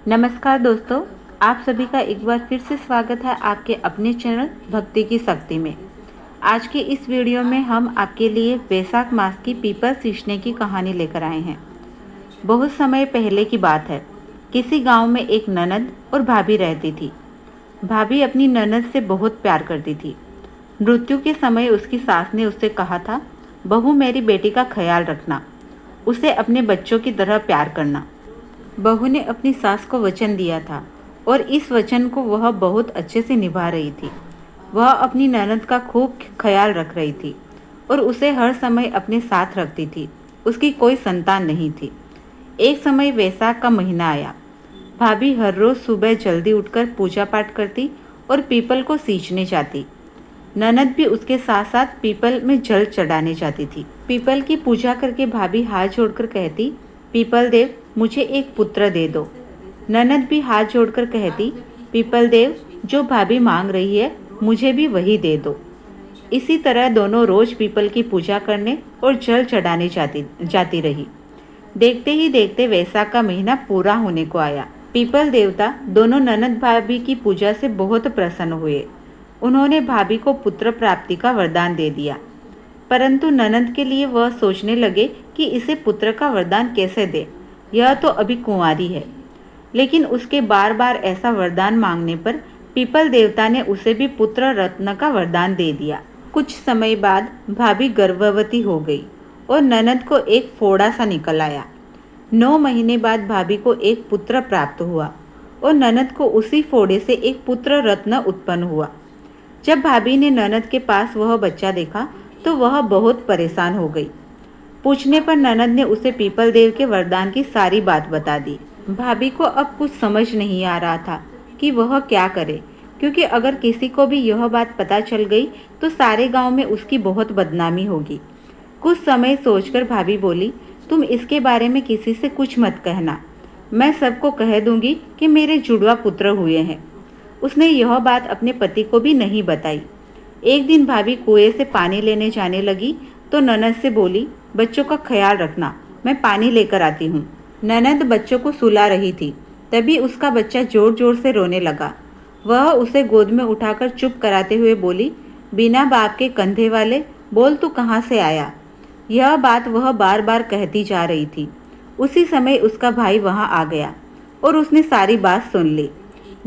नमस्कार दोस्तों, आप सभी का एक बार फिर से स्वागत है आपके अपने चैनल भक्ति की शक्ति में। आज के इस वीडियो में हम आपके लिए वैशाख मास की पीपल सींचने की कहानी लेकर आए हैं। बहुत समय पहले की बात है। किसी गांव में एक ननद और भाभी रहती थी। भाभी अपनी ननद से बहुत प्यार करती थी। मृत्यु के समय उसकी सास ने उससे कहा था, बहू मेरी बेटी का ख्याल रखना, उसे अपने बच्चों की तरह प्यार करना। बहू ने अपनी सास को वचन दिया था और इस वचन को वह बहुत अच्छे से निभा रही थी। वह अपनी ननद का खूब ख्याल रख रही थी और उसे हर समय अपने साथ रखती थी। उसकी कोई संतान नहीं थी। एक समय वैशाख का महीना आया। भाभी हर रोज सुबह जल्दी उठकर पूजा पाठ करती और पीपल को सींचने जाती। ननद भी उसके साथ साथ पीपल में जल चढ़ाने जाती थी। पीपल की पूजा करके भाभी हाथ जोड़कर कहती, पीपल देव मुझे एक पुत्र दे दो। ननद भी हाथ जोड़कर कहती, पीपल देव जो भाभी मांग रही है मुझे भी वही दे दो। इसी तरह दोनों रोज पीपल की पूजा करने और जल चढ़ाने जाती रही। देखते ही देखते वैशाख का महीना पूरा होने को आया। पीपल देवता दोनों ननद भाभी की पूजा से बहुत प्रसन्न हुए। उन्होंने भाभी को पुत्र प्राप्ति का वरदान दे दिया। परंतु ननद के लिए वह सोचने लगे कि इसे पुत्र का वरदान कैसे दे, यह तो अभी कुंवारी है। लेकिन उसके बार बार ऐसा वरदान मांगने पर पीपल देवता ने उसे भी पुत्र रत्न का वरदान दे दिया। कुछ समय बाद भाभी गर्भवती हो गई और ननद को एक फोड़ा सा निकल आया। 9 महीने बाद भाभी को एक पुत्र प्राप्त हुआ और ननद को उसी फोड़े से एक पुत्र रत्न उत्पन्न हुआ। जब भाभी ने ननद के पास वह बच्चा देखा तो वह बहुत परेशान हो गई। पूछने पर ननद ने उसे पीपल देव के वरदान की सारी बात बता दी। भाभी को अब कुछ समझ नहीं आ रहा था कि वह क्या करे, क्योंकि अगर किसी को भी यह बात पता चल गई तो सारे गांव में उसकी बहुत बदनामी होगी। कुछ समय सोचकर भाभी बोली, तुम इसके बारे में किसी से कुछ मत कहना, मैं सबको कह दूंगी कि मेरे जुड़वा पुत्र हुए हैं। उसने यह बात अपने पति को भी नहीं बताई। एक दिन भाभी कुएं से पानी लेने जाने लगी तो ननद से बोली, बच्चों का ख्याल रखना, मैं पानी लेकर आती हूँ। ननद बच्चों को सुला रही थी, तभी उसका बच्चा जोर जोर से रोने लगा। वह उसे गोद में उठाकर चुप कराते हुए बोली, बिना बाप के कंधे वाले, बोल तू कहाँ से आया। यह बात वह बार बार कहती जा रही थी। उसी समय उसका भाई वहाँ आ गया और उसने सारी बात सुन ली।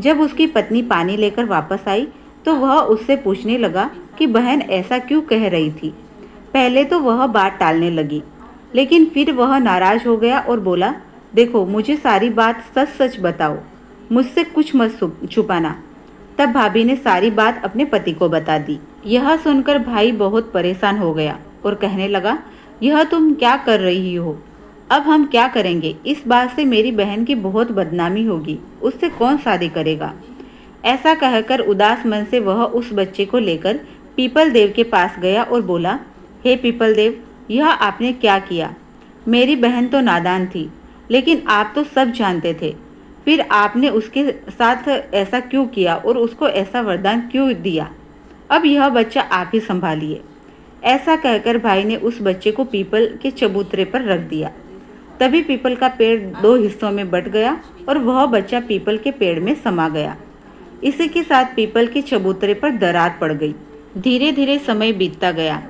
जब उसकी पत्नी पानी लेकर वापस आई तो वह उससे पूछने लगा कि बहन ऐसा क्यों कह रही थी। पहले तो वह बात टालने लगी, लेकिन फिर वह नाराज हो गया और बोला, देखो मुझे सारी बात सच सच बताओ, मुझसे कुछ मत छुपाना। तब भाभी ने सारी बात अपने पति को बता दी। यह सुनकर भाई बहुत परेशान हो गया और कहने लगा, यह तुम क्या कर रही हो, अब हम क्या करेंगे। इस बात से मेरी बहन की बहुत बदनामी होगी, उससे कौन शादी करेगा। ऐसा कहकर उदास मन से वह उस बच्चे को लेकर पीपल देव के पास गया और बोला, हे पीपल देव, यह आपने क्या किया। मेरी बहन तो नादान थी, लेकिन आप तो सब जानते थे, फिर आपने उसके साथ ऐसा क्यों किया और उसको ऐसा वरदान क्यों दिया। अब यह बच्चा आप ही संभालिए। ऐसा कहकर भाई ने उस बच्चे को पीपल के चबूतरे पर रख दिया। तभी पीपल का पेड़ 2 हिस्सों में बट गया और वह बच्चा पीपल के पेड़ में समा गया। इसी के साथ पीपल के चबूतरे पर दरार पड़ गई। धीरे धीरे समय बीतता गया।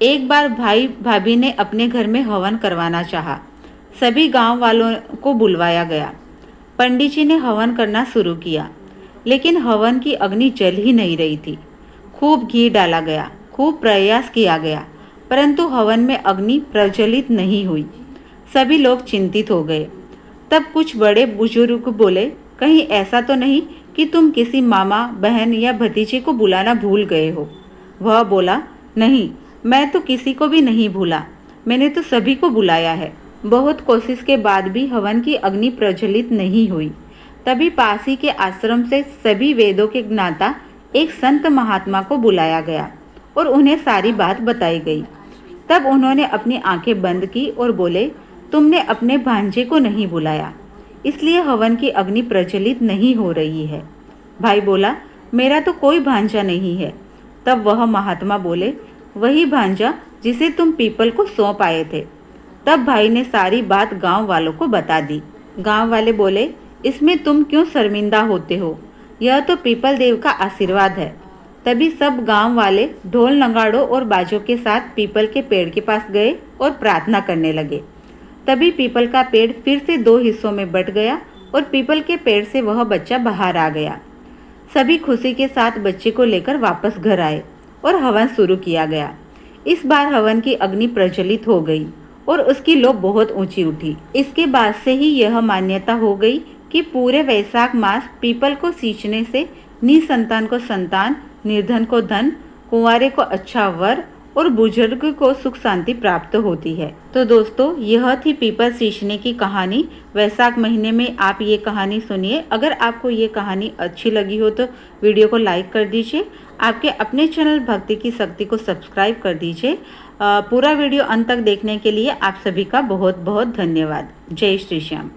एक बार भाई भाभी ने अपने घर में हवन करवाना चाहा। सभी गांव वालों को बुलवाया गया। पंडित जी ने हवन करना शुरू किया, लेकिन हवन की अग्नि जल ही नहीं रही थी। खूब घी डाला गया, खूब प्रयास किया गया, परंतु हवन में अग्नि प्रज्वलित नहीं हुई। सभी लोग चिंतित हो गए। तब कुछ बड़े बुजुर्ग बोले, कहीं ऐसा तो नहीं कि तुम किसी मामा, बहन या भतीजे को बुलाना भूल गए हो। वह बोला, नहीं, मैं तो किसी को भी नहीं भूला, मैंने तो सभी को बुलाया है। बहुत कोशिश के बाद भी हवन की अग्नि प्रज्वलित नहीं हुई। तभी पास ही के आश्रम से सभी वेदों के ज्ञाता एक संत महात्मा को बुलाया गया और उन्हें सारी बात बताई गई। तब उन्होंने अपनी आंखें बंद की और बोले, तुमने अपने भांजे को नहीं बुलाया, इसलिए हवन की अग्नि प्रज्वलित नहीं हो रही है। भाई बोला, मेरा तो कोई भांजा नहीं है। तब वह महात्मा बोले, वही भांजा जिसे तुम पीपल को सौंप आए थे। तब भाई ने सारी बात गांव वालों को बता दी। गांव वाले बोले, इसमें तुम क्यों शर्मिंदा होते हो? यह तो पीपल देव का आशीर्वाद है। तभी सब गांव वाले ढोल नगाड़ों और बाजों के साथ पीपल के पेड़ के पास गए और प्रार्थना करने लगे। तभी पीपल का पेड़ फिर से 2 हिस्सों में बंट गया और पीपल के पेड़ से वह बच्चा बाहर आ गया। सभी खुशी के साथ बच्चे को लेकर वापस घर आए और हवन शुरू किया गया। इस बार हवन की अग्नि प्रज्वलित हो गई और उसकी लौ बहुत ऊंची उठी। इसके बाद से ही यह मान्यता हो गई कि पूरे वैशाख मास पीपल को सींचने से निसंतान को संतान, निर्धन को धन, कुंवारे को अच्छा वर और बुजुर्ग को सुख शांति प्राप्त होती है। तो दोस्तों, यह थी पीपल सींचने की कहानी। वैशाख महीने में आप ये कहानी सुनिए। अगर आपको ये कहानी अच्छी लगी हो तो वीडियो को लाइक कर दीजिए। आपके अपने चैनल भक्ति की शक्ति को सब्सक्राइब कर दीजिए। पूरा वीडियो अंत तक देखने के लिए आप सभी का बहुत बहुत धन्यवाद। जय श्री श्याम।